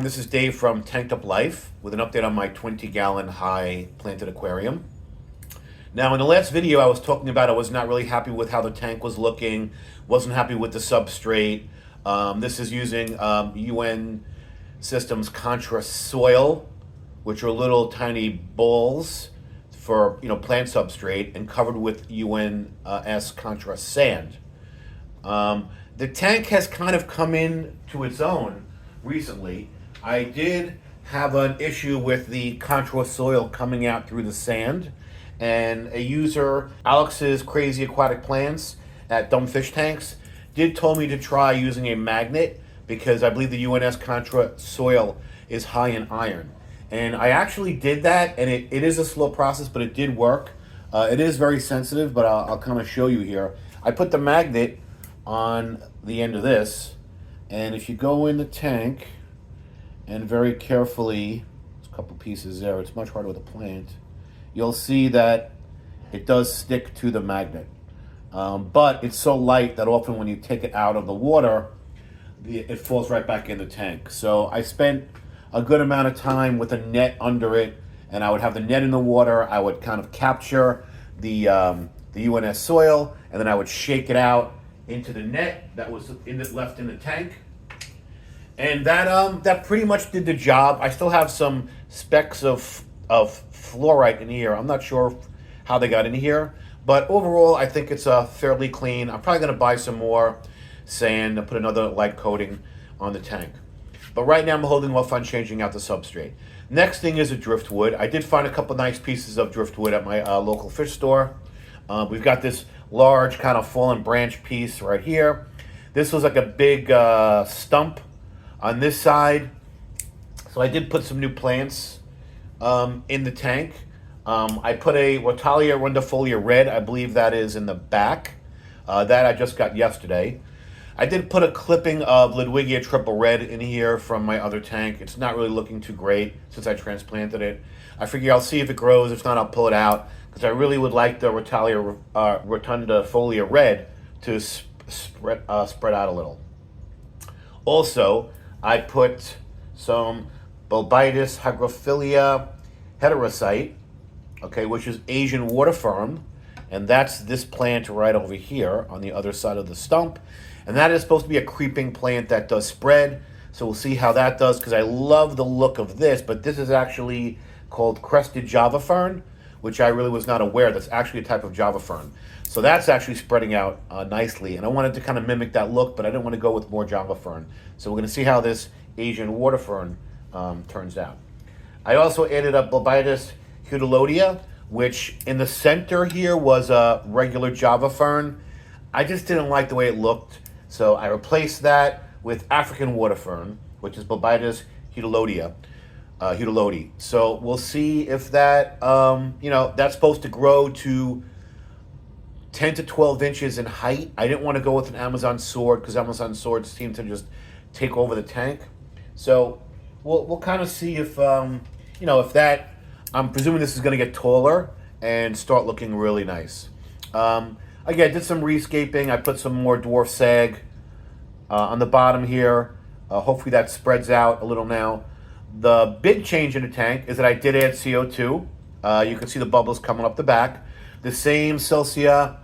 This is Dave from Tanked Up Life with an update on my 20-gallon high planted aquarium. Now, in the last video, I was talking about I was not really happy with how the tank was looking, wasn't happy with the substrate. This is using UN Systems Contra Soil, which are little tiny balls for plant substrate and covered with UNS Contra sand. The tank has kind of come in to its own recently. I did have an issue with the Contra soil coming out through the sand, and a user, Alex's Crazy Aquatic Plants at Dumb Fish Tanks, did told me to try using a magnet because I believe the UNS Contra soil is high in iron. And I actually did that, and it is a slow process, but it did work. It is very sensitive, but I'll kind of show you here. I put the magnet on the end of this, and if you go in the tank and very carefully, there's a couple pieces there, it's much harder with a plant, you'll see that it does stick to the magnet. But it's so light that often when you take it out of the water, it falls right back in the tank. So I spent a good amount of time with a net under it, and I would have the net in the water. I would kind of capture the UNS soil, and then I would shake it out into the net that was left in the tank. And that pretty much did the job. I still have some specks of fluorite in here. I'm not sure how they got in here, but overall I think it's fairly clean. I'm probably going to buy some more sand and put another light coating on the tank. But right now I'm holding off on changing out the substrate. Next thing is a driftwood. I did find a couple nice pieces of driftwood at my local fish store. We've got this large kind of fallen branch piece right here. This was like a big stump on this side. So I did put some new plants in the tank. I put a Rotalia rundifolia red. I believe that is in the back. That I just got yesterday. I did put a clipping of Ludwigia triple red in here from my other tank. It's not really looking too great since I transplanted it. I figure I'll see if it grows. If not, I'll pull it out because I really would like the Rotalia rotundifolia red to spread out a little. Also, I put some Bulbitis hygrophila heterocyte, okay, which is Asian water fern, and that's this plant right over here on the other side of the stump. And that is supposed to be a creeping plant that does spread. So we'll see how that does, because I love the look of this, but this is actually called crested java fern, which I really was not aware. That's actually a type of java fern. So that's actually spreading out nicely. And I wanted to kind of mimic that look, but I didn't want to go with more java fern. So we're going to see how this Asian water fern turns out. I also added up Bulbitis hudilodia, which in the center here was a regular java fern. I just didn't like the way it looked. So I replaced that with African water fern, which is Bulbitis hudilodia, hudilodi. So we'll see if that, that's supposed to grow to 10 to 12 inches in height. I didn't want to go with an Amazon sword because Amazon swords seem to just take over the tank. So we'll kind of see if, if that, I'm presuming this is going to get taller and start looking really nice. Again, I did some rescaping. I put some more dwarf sag on the bottom here. Hopefully that spreads out a little now. The big change in the tank is that I did add CO2. You can see the bubbles coming up the back. The same Celsia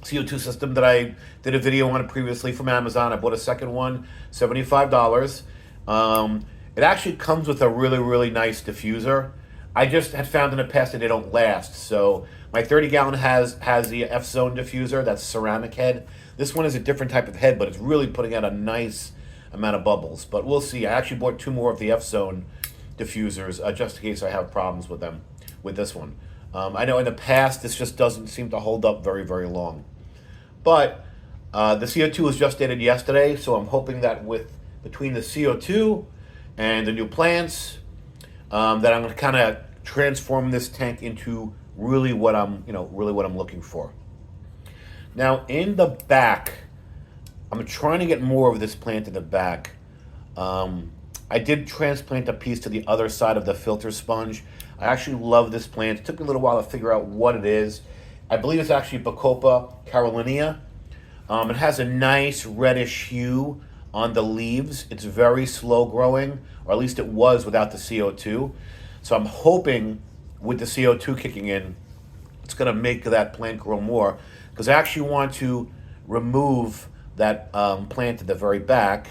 CO2 system that I did a video on previously from Amazon. I bought a second one, $75. It actually comes with a really, really nice diffuser. I just had found in the past that they don't last. So my 30-gallon has the F-Zone diffuser, that's ceramic head. This one is a different type of head, but it's really putting out a nice amount of bubbles. But we'll see. I actually bought 2 more of the F-Zone diffusers just in case I have problems with them, with this one. I know in the past this just doesn't seem to hold up very, very long. But the CO2 was just added yesterday, so I'm hoping that between the CO2 and the new plants, that I'm going to kind of transform this tank into really what I'm looking for. Now in the back, I'm trying to get more of this plant in the back. I did transplant a piece to the other side of the filter sponge. I actually love this plant. It took me a little while to figure out what it is. I believe it's actually Bacopa carolinea. It has a nice reddish hue on the leaves. It's very slow growing, or at least it was without the CO2. So I'm hoping with the CO2 kicking in, it's going to make that plant grow more, because I actually want to remove that plant at the very back,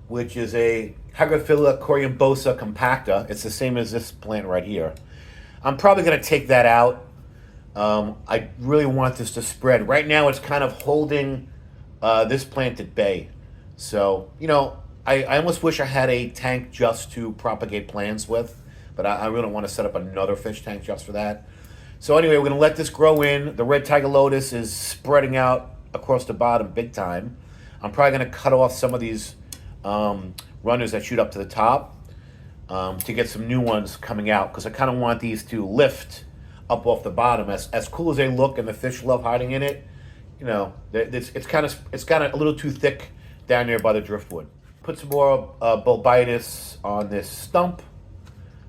which is a Hygrophila coriambosa compacta. It's the same as this plant right here. I'm probably going to take that out. I really want this to spread. Right now it's kind of holding this plant at bay. So, I almost wish I had a tank just to propagate plants with, but I really don't want to set up another fish tank just for that. So anyway, we're going to let this grow in. The red tiger lotus is spreading out across the bottom big time. I'm probably going to cut off some of these runners that shoot up to the top to get some new ones coming out, because I kind of want these to lift up off the bottom. As cool as they look and the fish love hiding in it, it's kind of a little too thick down there by the driftwood. Put some more bulbitis on this stump,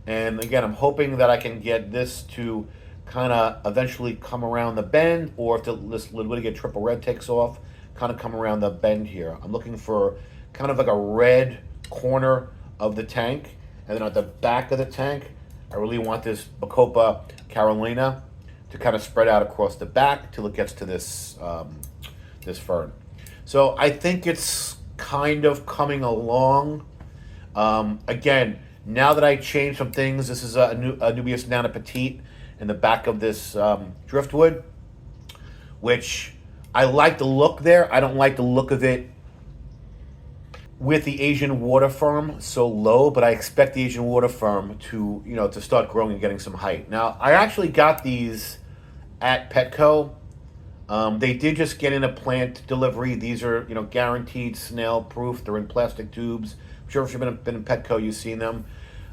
and again, I'm hoping that I can get this to kind of eventually come around the bend, or if this Lidwigia triple red takes off, kind of come around the bend here. I'm looking for kind of like a red corner of the tank, and then at the back of the tank, I really want this Bacopa Carolina to kind of spread out across the back till it gets to this this fern. So I think it's kind of coming along. Again, now that I changed some things, this is a Nubius Nana Petite in the back of this driftwood, which I like the look there. I don't like the look of it with the Asian water firm so low, but I expect the Asian water firm to, to start growing and getting some height. Now, I actually got these at Petco. They did just get in a plant delivery. These are, guaranteed snail proof. They're in plastic tubes. I'm sure if you've been in Petco, you've seen them.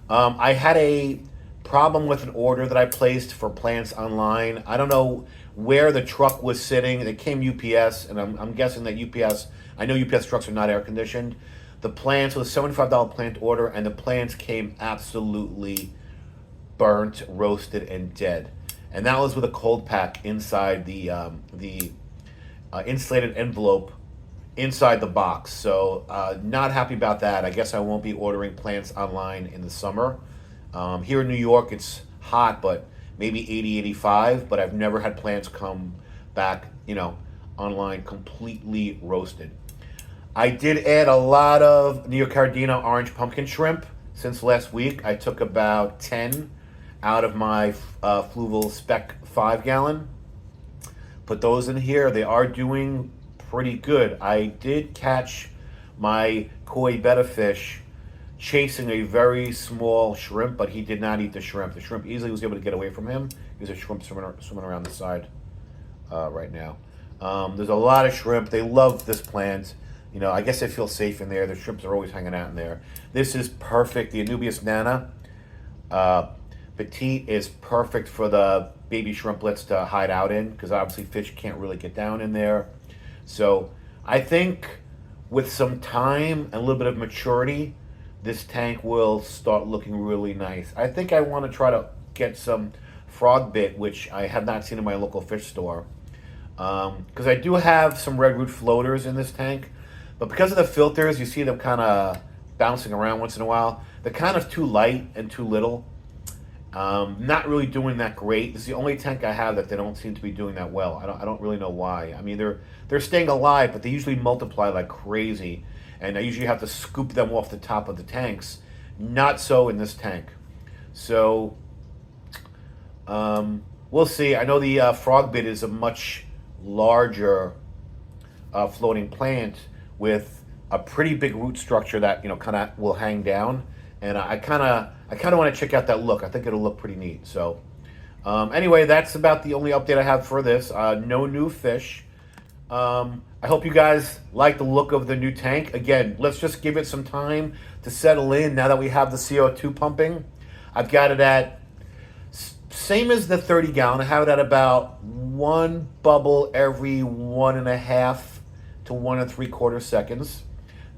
I had a problem with an order that I placed for plants online. I don't know where the truck was sitting. It came UPS, and I'm guessing that UPS, I know UPS trucks are not air conditioned. The plants was a $75 plant order, and the plants came absolutely burnt, roasted, and dead. And that was with a cold pack inside the insulated envelope inside the box. So not happy about that. I guess I won't be ordering plants online in the summer. Here in New York, it's hot, but maybe 80, 85, but I've never had plants come back, online completely roasted. I did add a lot of Neocardina orange pumpkin shrimp since last week. I took about 10 out of my Fluval Spec 5-gallon. Put those in here. They are doing pretty good. I did catch my koi betta fish chasing a very small shrimp, but he did not eat the shrimp. The shrimp easily was able to get away from him. There's a shrimp swimming around the side right now. There's a lot of shrimp. They love this plant. I guess they feel safe in there. The shrimps are always hanging out in there. This is perfect. The Anubias Nana Petite is perfect for the baby shrimplets to hide out in, because obviously fish can't really get down in there. So I think with some time and a little bit of maturity, this tank will start looking really nice. I think I want to try to get some frog bit, which I have not seen in my local fish store, because I do have some red root floaters in this tank, but because of the filters, you see them kind of bouncing around once in a while. They're kind of too light and too little. Not really doing that great. This is the only tank I have that they don't seem to be doing that well. I don't really know why. I mean, they're staying alive, but they usually multiply like crazy, and I usually have to scoop them off the top of the tanks. Not so in this tank. So we'll see. I know the frog bit is a much larger floating plant with a pretty big root structure that kind of will hang down, and I kind of want to check out that look. I think it'll look pretty neat. So anyway, that's about the only update I have for this. No new fish. I hope you guys like the look of the new tank. Again, let's just give it some time to settle in now that we have the CO2 pumping. I've got it at, same as the 30 gallon, I have it at about one bubble every 1.5 to 1 3/4 seconds.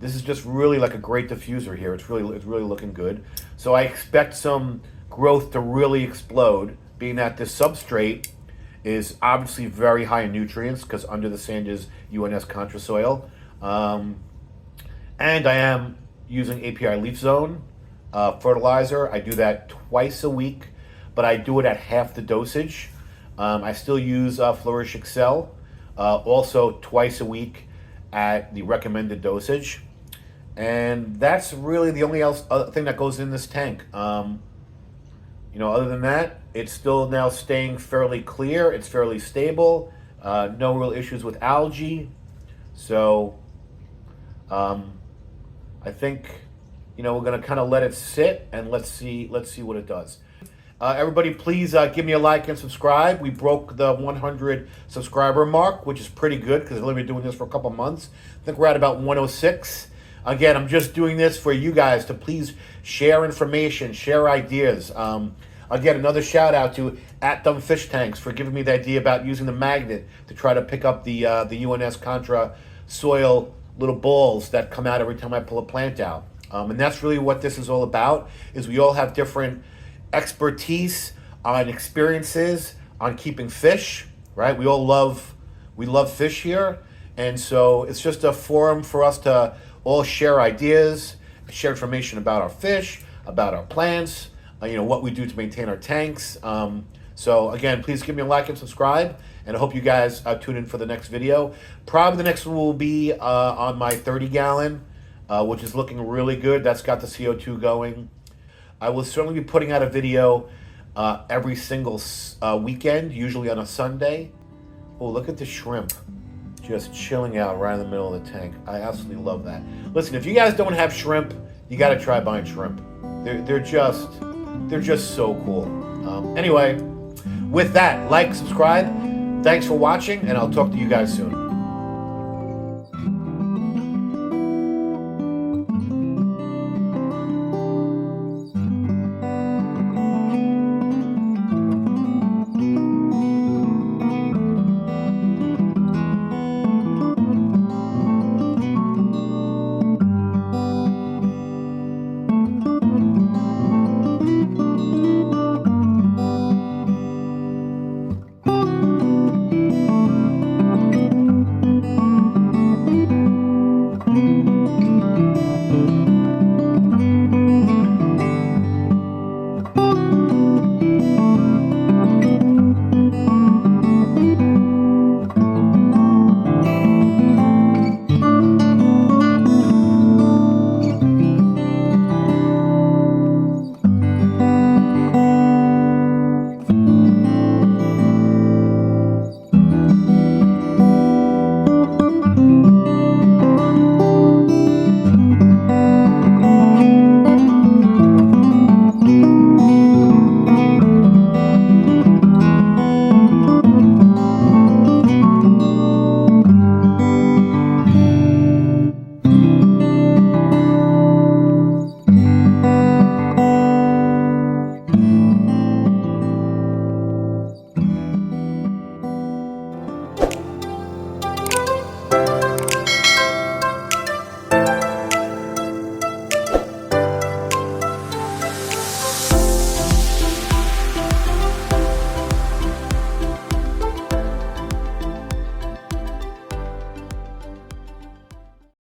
This is just really like a great diffuser here. It's really looking good. So I expect some growth to really explode, being that this substrate is obviously very high in nutrients, because under the sand is UNS contra soil. And I am using API Leaf Zone fertilizer. I do that twice a week, but I do it at half the dosage. I still use Flourish Excel, also twice a week at the recommended dosage. And that's really the only other thing that goes in this tank. Other than that, it's still now staying fairly clear. It's fairly stable. No real issues with algae. So I think we're gonna kind of let it sit and let's see what it does. Everybody, please give me a like and subscribe. We broke the 100 subscriber mark, which is pretty good because I've only been doing this for a couple months. I think we're at about 106. Again, I'm just doing this for you guys to please share information, share ideas. Again, another shout out to @DumbFishTanks for giving me the idea about using the magnet to try to pick up the UNS Contra soil little balls that come out every time I pull a plant out. And that's really what this is all about, is we all have different expertise on experiences on keeping fish, right? We love fish here. And so it's just a forum for us to all share ideas, share information about our fish, about our plants, what we do to maintain our tanks. So again, please give me a like and subscribe, and I hope you guys tune in for the next video. Probably the next one will be on my 30 gallon, which is looking really good. That's got the CO2 going. I will certainly be putting out a video every single weekend, usually on a Sunday. Oh, look at the shrimp. Just chilling out right in the middle of the tank. I absolutely love that. Listen, if you guys don't have shrimp, you got to try buying shrimp. They're just so cool. Anyway, with that, like, subscribe. Thanks for watching, and I'll talk to you guys soon.